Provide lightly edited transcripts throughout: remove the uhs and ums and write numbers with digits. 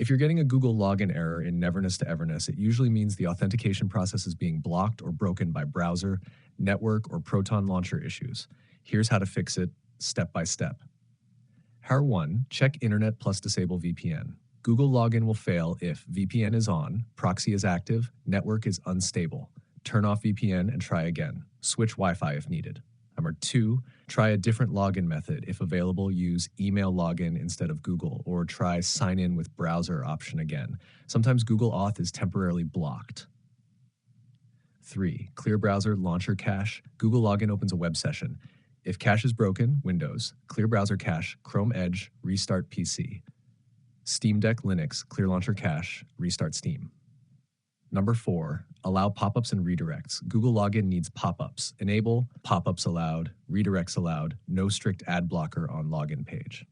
If you're getting a Google login error in Neverness to Everness, it usually means the authentication process is being blocked or broken by browser, network, or Proton launcher issues. Here's how to fix it step by step. How 1. Check Internet plus disable VPN. Google login will fail if VPN is on, proxy is active, network is unstable. Turn off VPN and try again. Switch Wi-Fi if needed. Number 2, try a different login method. If available, use email login instead of Google, or try sign in with browser option again. Sometimes Google Auth is temporarily blocked. 3. Clear browser launcher cache. Google login opens a web session. If cache is broken, Windows. Clear browser cache, Chrome Edge, restart PC. Steam Deck Linux, clear launcher cache, restart Steam. Number 4, allow pop-ups and redirects. Google login needs pop-ups. Enable pop-ups allowed, redirects allowed, no strict ad blocker on login page.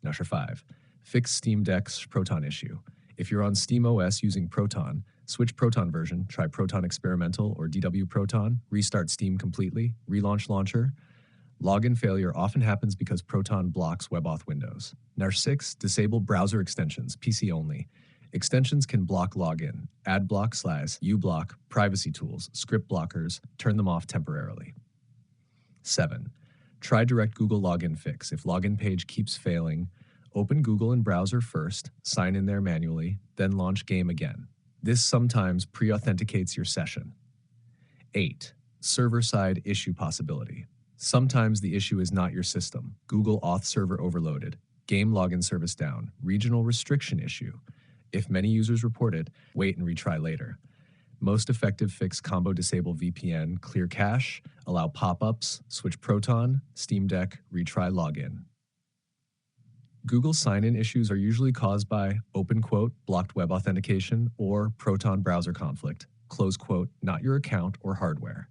Number 5, fix Steam Deck's Proton issue. If you're on Steam OS using Proton, switch Proton version, try Proton Experimental or DW Proton, restart Steam completely, relaunch launcher. Login failure often happens because Proton blocks WebAuth windows. Number 6, disable browser extensions, PC only. Extensions can block login, adblock / uBlock, privacy tools, script blockers, turn them off temporarily. 7. Try direct Google login fix. If login page keeps failing, open Google in browser first, sign in there manually, then launch game again. This sometimes pre-authenticates your session. 8. Server-side issue possibility. Sometimes the issue is not your system. Google Auth server overloaded, game login service down, regional restriction issue. If many users report it, wait and retry later. Most effective fix combo disable VPN, clear cache, allow pop-ups, switch Proton, Steam Deck, retry login. Google sign-in issues are usually caused by, open quote, blocked web authentication, or Proton browser conflict, close quote, not your account or hardware.